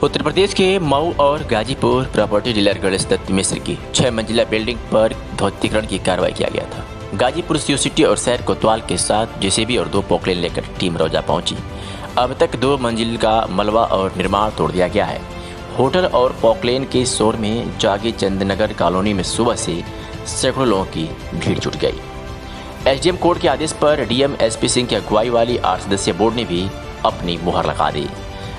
उत्तर प्रदेश के मऊ और Ghazipur property dealer Ganesh Dutt मिश्र की 6 मंजिला बिल्डिंग पर ध्वस्तीकरण की कार्रवाई किया गया था। गाजीपुर सीओ सिटी और शहर कोतवाल के साथ जेसीबी और 2 पोकलेन लेकर टीम रौजा पहुंची। अब तक 2 मंजिल का मलबा और निर्माण तोड़ दिया गया है। होटल और पोकलेन के शोर में जागे चंदनगर कॉलोनी में सुबह से सैकड़ों लोगों की भीड़ जुट गई। एसडीएम कोर्ट के आदेश पर डीएम एसपी सिंह की अगुवाई वाली 8 सदस्यीय बोर्ड ने भी अपनी मुहर लगा दी।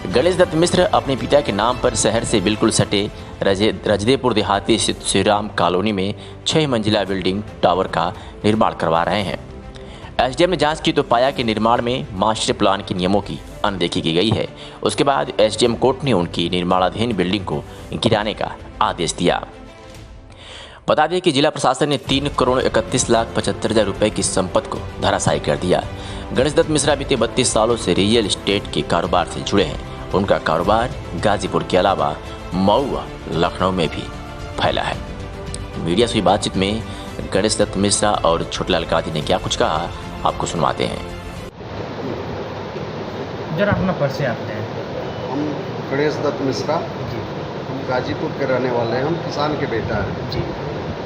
गणेश दत्त मिश्र अपने पिता के नाम पर शहर से बिल्कुल सटे रजदेपुर देहाती स्थित श्रीराम कॉलोनी में 6 मंजिला बिल्डिंग टावर का निर्माण करवा रहे हैं। एसडीएम ने जांच की तो पाया कि निर्माण में मास्टर प्लान के नियमों की अनदेखी की गई है। उसके बाद एसडीएम कोर्ट ने उनकी निर्माणाधीन बिल्डिंग को गिराने का आदेश दिया। बता दें कि जिला प्रशासन ने 3,31,75,000 रुपए की संपत्ति को धराशायी कर दिया। गणेश दत्त मिश्रा बीते 32 सालों से रियल एस्टेट के कारोबार से जुड़े हैं। उनका कारोबार गाजीपुर के अलावा मऊ व लखनऊ में भी फैला है। मीडिया से हुई बातचीत में गणेश दत्त मिश्रा और छोटेलाल गांधी ने क्या कुछ कहा, आपको सुनवाते हैं। जरा अपना परिचय आपने। हम गणेश दत्त मिश्रा, हम गाजीपुर के रहने वाले हैं। हम किसान के बेटा हैं जी।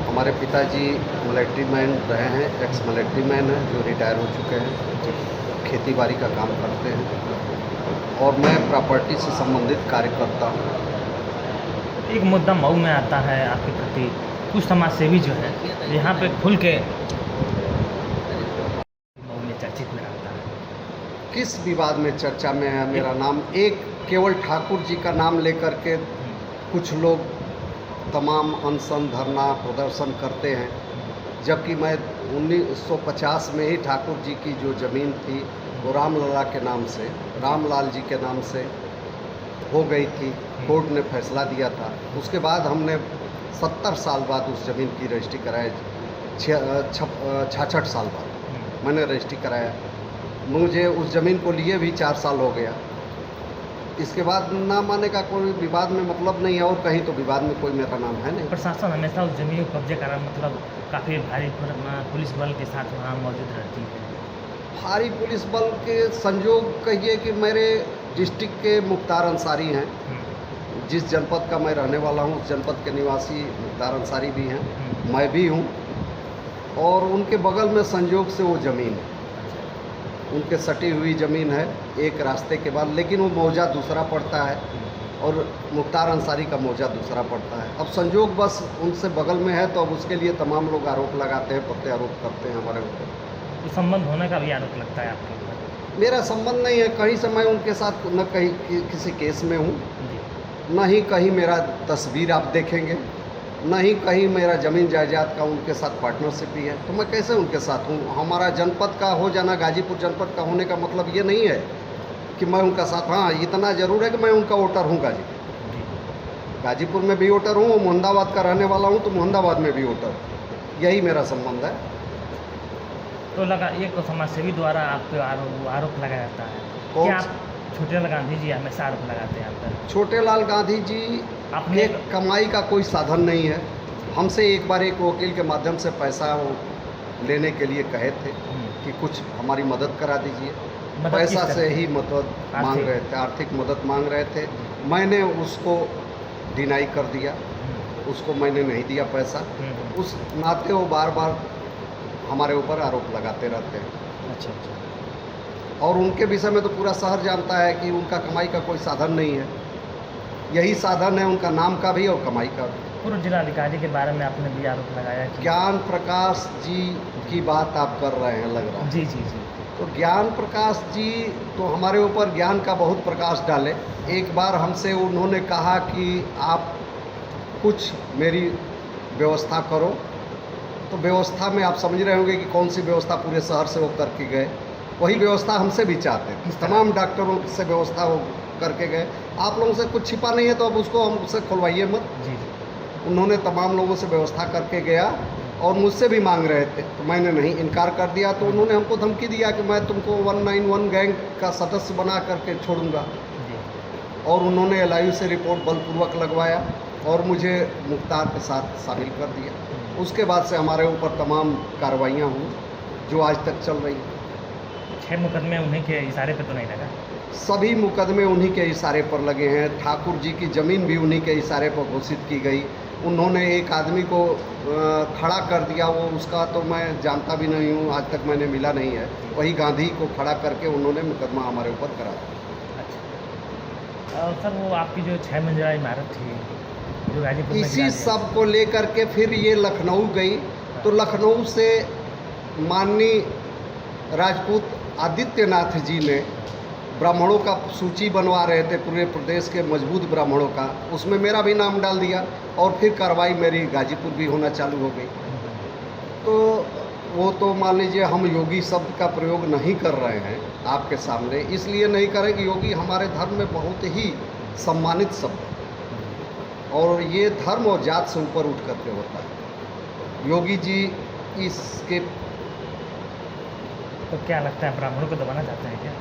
हमारे पिताजी मिलिट्री मैन रहे हैं, एक्स मिलिट्री मैन हैं जो रिटायर हो चुके हैं। खेती बाड़ी का काम करते हैं और मैं प्रॉपर्टी से संबंधित कार्य करता हूँ। एक मुद्दा मऊ में आता है आपके प्रति, कुछ समाजसेवी जो है यहाँ पे खुल के मऊ में चर्चित में रहता है। किस विवाद में चर्चा में है मेरा नाम? एक केवल ठाकुर जी का नाम लेकर के कुछ लोग तमाम अनशन धरना प्रदर्शन करते हैं, जबकि मैं 1950 में ही ठाकुर जी की जो ज़मीन थी वो रामलला के नाम से, रामलाल जी के नाम से हो गई थी। कोर्ट ने फैसला दिया था। उसके बाद हमने 70 साल बाद उस ज़मीन की रजिस्ट्री कराई। 66 साल बाद मैंने रजिस्ट्री कराया। मुझे उस ज़मीन को लिए भी 4 साल हो गया। इसके बाद ना माने का कोई विवाद में मतलब नहीं है, और कहीं तो विवाद में कोई मेरा नाम है नहीं। प्रशासन हमेशा उस जमीन को कब्जे करा, मतलब काफ़ी भारी पुलिस बल के साथ वहाँ मौजूद रहती है। भारी पुलिस बल के संजोग कहिए कि मेरे डिस्ट्रिक्ट के मुख्तार अंसारी हैं। जिस जनपद का मैं रहने वाला हूँ उस जनपद के निवासी मुख्तार अंसारी भी हैं, मैं भी हूँ, और उनके बगल में संजोग से वो ज़मीन है, उनके सटी हुई ज़मीन है एक रास्ते के बाद, लेकिन वो मौजा दूसरा पड़ता है और मुख्तार अंसारी का मौजा दूसरा पड़ता है। अब संजोग बस उनसे बगल में है, तो अब उसके लिए तमाम लोग आरोप लगाते हैं, पत्ते आरोप करते हैं हमारे ऊपर। तो संबंध होने का भी आरोप लगता है आपके ऊपर? मेरा संबंध नहीं है, कहीं से मैं उनके साथ न कहीं किसी केस में हूँ, न ही कहीं मेरा तस्वीर आप देखेंगे, न ही कहीं मेरा ज़मीन जायदाद का उनके साथ पार्टनरशिप ही है। तो मैं कैसे उनके साथ हूँ? हमारा जनपद का हो जाना, गाजीपुर जनपद का होने का मतलब ये नहीं है कि मैं उनका साथ, हाँ इतना ज़रूर है कि मैं उनका वोटर हूँ। गाजीपुर में भी वोटर हूँ, मोहम्मदाबाद का रहने वाला हूँ तो मोहम्मदाबाद में भी वोटर हूँ। यही मेरा संबंध है। तो लगा एक तो समाजसेवी द्वारा आप पे आरोप लगाया जाता है कि आप छोटेलाल गांधी जी हमेशा आरोप लगाते हैं आप पर। छोटेलाल गांधी जी अपने कमाई का कोई साधन नहीं है। हमसे एक बार एक वकील के माध्यम से पैसा लेने के लिए कहे थे कि कुछ हमारी मदद करा दीजिए। पैसा से ही मदद मांग रहे थे, आर्थिक मदद मांग रहे थे। मैंने उसको डिनाई कर दिया, उसको मैंने नहीं दिया पैसा। उस नाते वो बार बार हमारे ऊपर आरोप लगाते रहते हैं। अच्छा। और उनके विषय में तो पूरा शहर जानता है कि उनका कमाई का कोई साधन नहीं है। यही साधन है उनका नाम का भी और कमाई का भी। पूर्व जिलाधिकारी के बारे में आपने भी आरोप लगाया कि ज्ञान प्रकाश जी की बात आप कर रहे हैं, लग रहा है। जी जी जी। तो ज्ञान प्रकाश जी तो हमारे ऊपर ज्ञान का बहुत प्रकाश डाले। एक बार हमसे उन्होंने कहा कि आप कुछ मेरी व्यवस्था करो, तो व्यवस्था में आप समझ रहे होंगे कि कौन सी व्यवस्था पूरे शहर से वो करके गए। वही व्यवस्था हमसे भी चाहते थे, तमाम डॉक्टरों से व्यवस्था वो करके गए। आप लोगों से कुछ छिपा नहीं है तो अब उसको हमसे खुलवाइए मत। जी। उन्होंने तमाम लोगों से व्यवस्था करके गया और मुझसे भी मांग रहे थे, तो मैंने नहीं इनकार कर दिया। तो उन्होंने हमको धमकी दिया कि मैं तुमको 191 गैंग का सदस्य बना करके छोड़ूंगा, और उन्होंने LIU से रिपोर्ट बलपूर्वक लगवाया और मुझे मुख्तार के साथ शामिल कर दिया। उसके बाद से हमारे ऊपर तमाम कार्रवाइयाँ हुई जो आज तक चल रही हैं। 6 मुकदमे उन्हीं के इशारे पे तो नहीं लगा? सभी मुकदमे उन्हीं के इशारे पर लगे हैं। ठाकुर जी की ज़मीन भी उन्हीं के इशारे पर घोषित की गई। उन्होंने एक आदमी को खड़ा कर दिया, वो उसका तो मैं जानता भी नहीं हूँ, आज तक मैंने मिला नहीं है। वही गांधी को खड़ा करके उन्होंने मुकदमा हमारे ऊपर करा दिया। अच्छा। और सर वो आपकी जो 6 मंजिला इमारत थी जो गाजीपुर में इसी गिरा दिया। सब को लेकर के फिर ये लखनऊ गई, तो लखनऊ से माननीय राजपूत आदित्यनाथ जी ने ब्राह्मणों का सूची बनवा रहे थे, पूरे प्रदेश के मजबूत ब्राह्मणों का, उसमें मेरा भी नाम डाल दिया और फिर कार्रवाई मेरी गाजीपुर भी होना चालू हो गई। तो वो तो मान लीजिए हम योगी शब्द का प्रयोग नहीं कर रहे हैं आपके सामने, इसलिए नहीं करें कि योगी हमारे धर्म में बहुत ही सम्मानित शब्द है और ये धर्म और जात से ऊपर उठ करके होता है। योगी जी इसके तो क्या लगता है ब्राह्मणों को दबाना चाहते हैं क्या?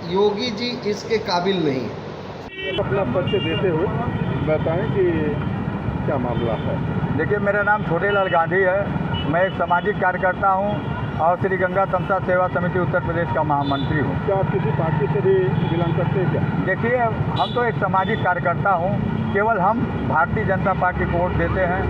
योगी जी इसके काबिल नहीं है। अपना परिचय देते हुए बताएं कि क्या मामला है। देखिए, मेरा नाम छोटेलाल गांधी है। मैं एक सामाजिक कार्यकर्ता हूं और श्री गंगा तमसा सेवा समिति उत्तर प्रदेश का महामंत्री हूं। क्या आप किसी पार्टी से भी बिलोंग करते हैं क्या? देखिए, हम तो एक सामाजिक कार्यकर्ता हूं, केवल हम भारतीय जनता पार्टी को वोट देते हैं,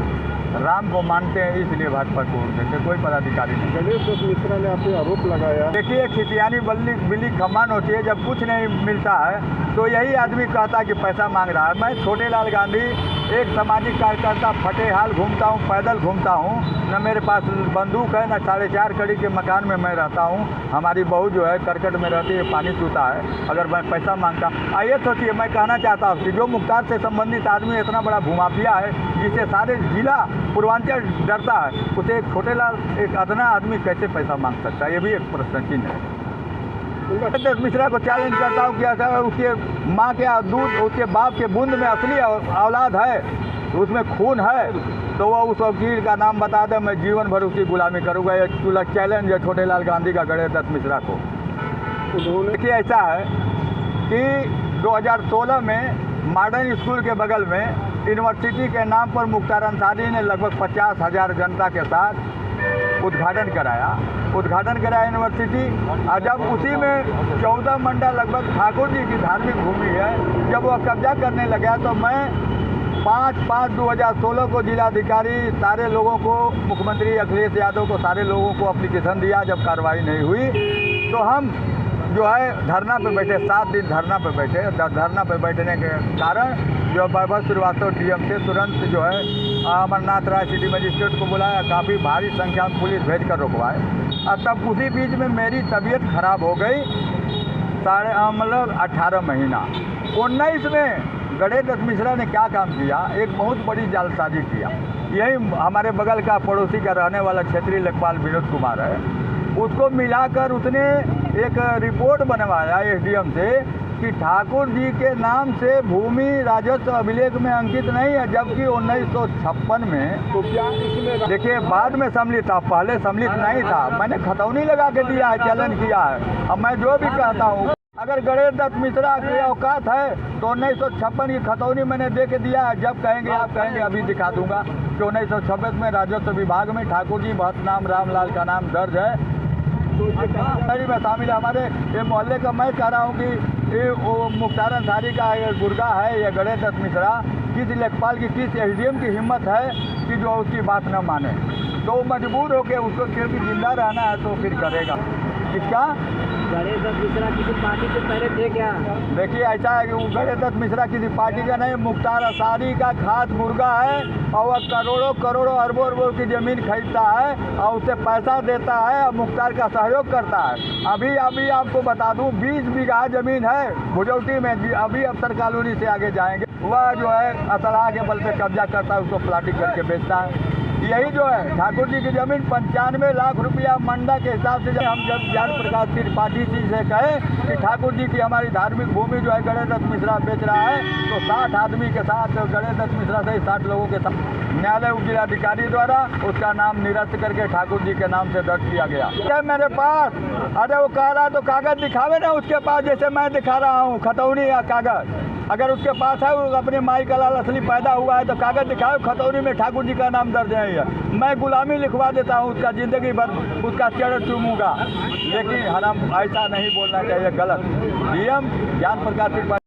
राम को मानते हैं, इसलिए भाजपा को वोट देते हैं, कोई पदाधिकारी नहीं। गणेश दत्त मिश्रा ने आप पे आरोप लगाया। देखिए, खिसियानी बिल्ली खम्मान होती है, जब कुछ नहीं मिलता है तो यही आदमी कहता है कि पैसा मांग रहा है। मैं छोटेलाल गांधी एक सामाजिक कार्यकर्ता, फटेहाल घूमता हूँ, पैदल घूमता हूँ, न मेरे पास बंदूक है, न 4.5 कड़ी के मकान में मैं रहता हूँ। हमारी बहू जो है करकट में रहती है, पानी पीता है, अगर मैं पैसा मांगता। आइए सोचिए, मैं कहना चाहता हूँ कि जो मुख्तार से संबंधित आदमी इतना बड़ा भूमाफिया है, जिसे सारे जिला पूर्वांचल डरता है, उसे एक छोटेलाल, एक अदना आदमी कैसे पैसा मांग सकता है? ये भी एक प्रश्न चिन्ह है। दत्त मिश्रा को चैलेंज करता हूँ कि अगर उसके माँ के दूध, उसके बाप के बूंद में असली औलाद है, उसमें खून है, तो वह उस वकील का नाम बता दे, मैं जीवन भर उसकी गुलामी करूँगा। ये चूल्हा चैलेंज है छोटेलाल गांधी का गणेश दत्त मिश्रा को। देखिए, ऐसा है कि 2016 में मॉडर्न स्कूल के बगल में यूनिवर्सिटी के नाम पर मुख्तार अंसारी ने लगभग 50,000 जनता के साथ उद्घाटन कराया यूनिवर्सिटी। और जब उसी में 14 मंडल लगभग ठाकुर जी की धार्मिक भूमि है, जब वह कब्जा करने लगा तो मैं 5/5/2016 को जिलाधिकारी सारे लोगों को, मुख्यमंत्री अखिलेश यादव को, सारे लोगों को एप्लीकेशन दिया। जब कार्रवाई नहीं हुई तो हम जो है धरना पे बैठे, 7 दिन धरना पे बैठे। धरना पे बैठने के कारण जो वैभव श्रीवास्तव डीएम से तुरंत जो है अमरनाथ राय सिटी मजिस्ट्रेट को बुलाया, काफ़ी भारी संख्या में पुलिस भेज कर रुकवाए। और तब उसी बीच में मेरी तबीयत खराब हो गई, 18 महीना। 19 में गणेश दत्त मिश्रा ने क्या काम किया, एक बहुत बड़ी जालसाजी किया। यही हमारे बगल का पड़ोसी का रहने वाला क्षेत्रीय लेखपाल विनोद कुमार है, उसको मिलाकर उसने एक रिपोर्ट बनवाया एसडीएम से कि ठाकुर जी के नाम से भूमि राजस्व अभिलेख में अंकित नहीं है, जबकि 1956 में। तो क्या इसमें देखिए, बाद में सम्मिलित था, पहले सम्मिलित नहीं था। मैंने खतौनी लगा के दिया है, चैलेंज किया है। अब मैं जो भी कहता हूँ, अगर गणेश दत्त मिश्रा की औकात है तो 1956 की खतौनी मैंने दे के दिया है। जब कहेंगे आप कहेंगे अभी दिखा दूंगा कि 1926 में राजस्व विभाग में ठाकुर जी बहुत नाम रामलाल का नाम दर्ज है, तो ये में शामिल है। हमारे ये मोहल्ले का मैं कह रहा हूँ कि ये मुख्तार अंसारी का ये गुर्गा है, ये गणेश दत्त मिश्रा, किस लेखपाल की, किस एसडीएम की हिम्मत है कि जो उसकी बात न माने, तो मजबूर होकर उसको फिर भी जिंदा रहना है तो फिर करेगा। किसका? गणेश दत्त मिश्रा किसी पार्टी से पहले थे क्या? देखिए, ऐसा है कि वो गणेश दत्त मिश्रा किसी पार्टी का नहीं, मुख्तार अंसारी का खास मुर्गा है और वह करोड़ों अरबों की ज़मीन खरीदता है और उसे पैसा देता है और मुख्तार का सहयोग करता है। अभी आपको बता दूं, 20 बीघा ज़मीन है भुजौटी में, अभी अफसर कॉलोनी से आगे जाएंगे, वह जो है असलाह के बल पे कब्जा करता है, उसको प्लाटिंग करके बेचता है। यही जो है ठाकुर जी की ज़मीन 95 लाख रुपया मंडा के हिसाब से। हम जब ज्ञान प्रकाश त्रिपाठी जी से कहे कि ठाकुर जी की हमारी धार्मिक भूमि जो है गणेश दत्त मिश्रा बेच रहा है, तो 60 आदमी के साथ, गणेश दत्त मिश्रा से 60 लोगों के साथ न्यायालय उप जिलाधिकारी द्वारा उसका नाम निरस्त करके ठाकुर जी के नाम से दर्ज किया गया। मेरे पास, अरे वो कह रहा है तो कागज दिखावे ना उसके पास, जैसे मैं दिखा रहा हूँ खतौनी या कागज। अगर उसके पास है, वो अपने माई का लाल असली पैदा हुआ है तो कागज दिखाओ, खतौनी में ठाकुर जी का नाम दर्ज है। मैं गुलामी लिखवा देता हूँ, उसका ज़िंदगी भर उसका चरण चूमूंगा, लेकिन हराम ऐसा नहीं बोलना चाहिए, गलत। डीएम ज्ञान प्रकाश त्रिपाठी।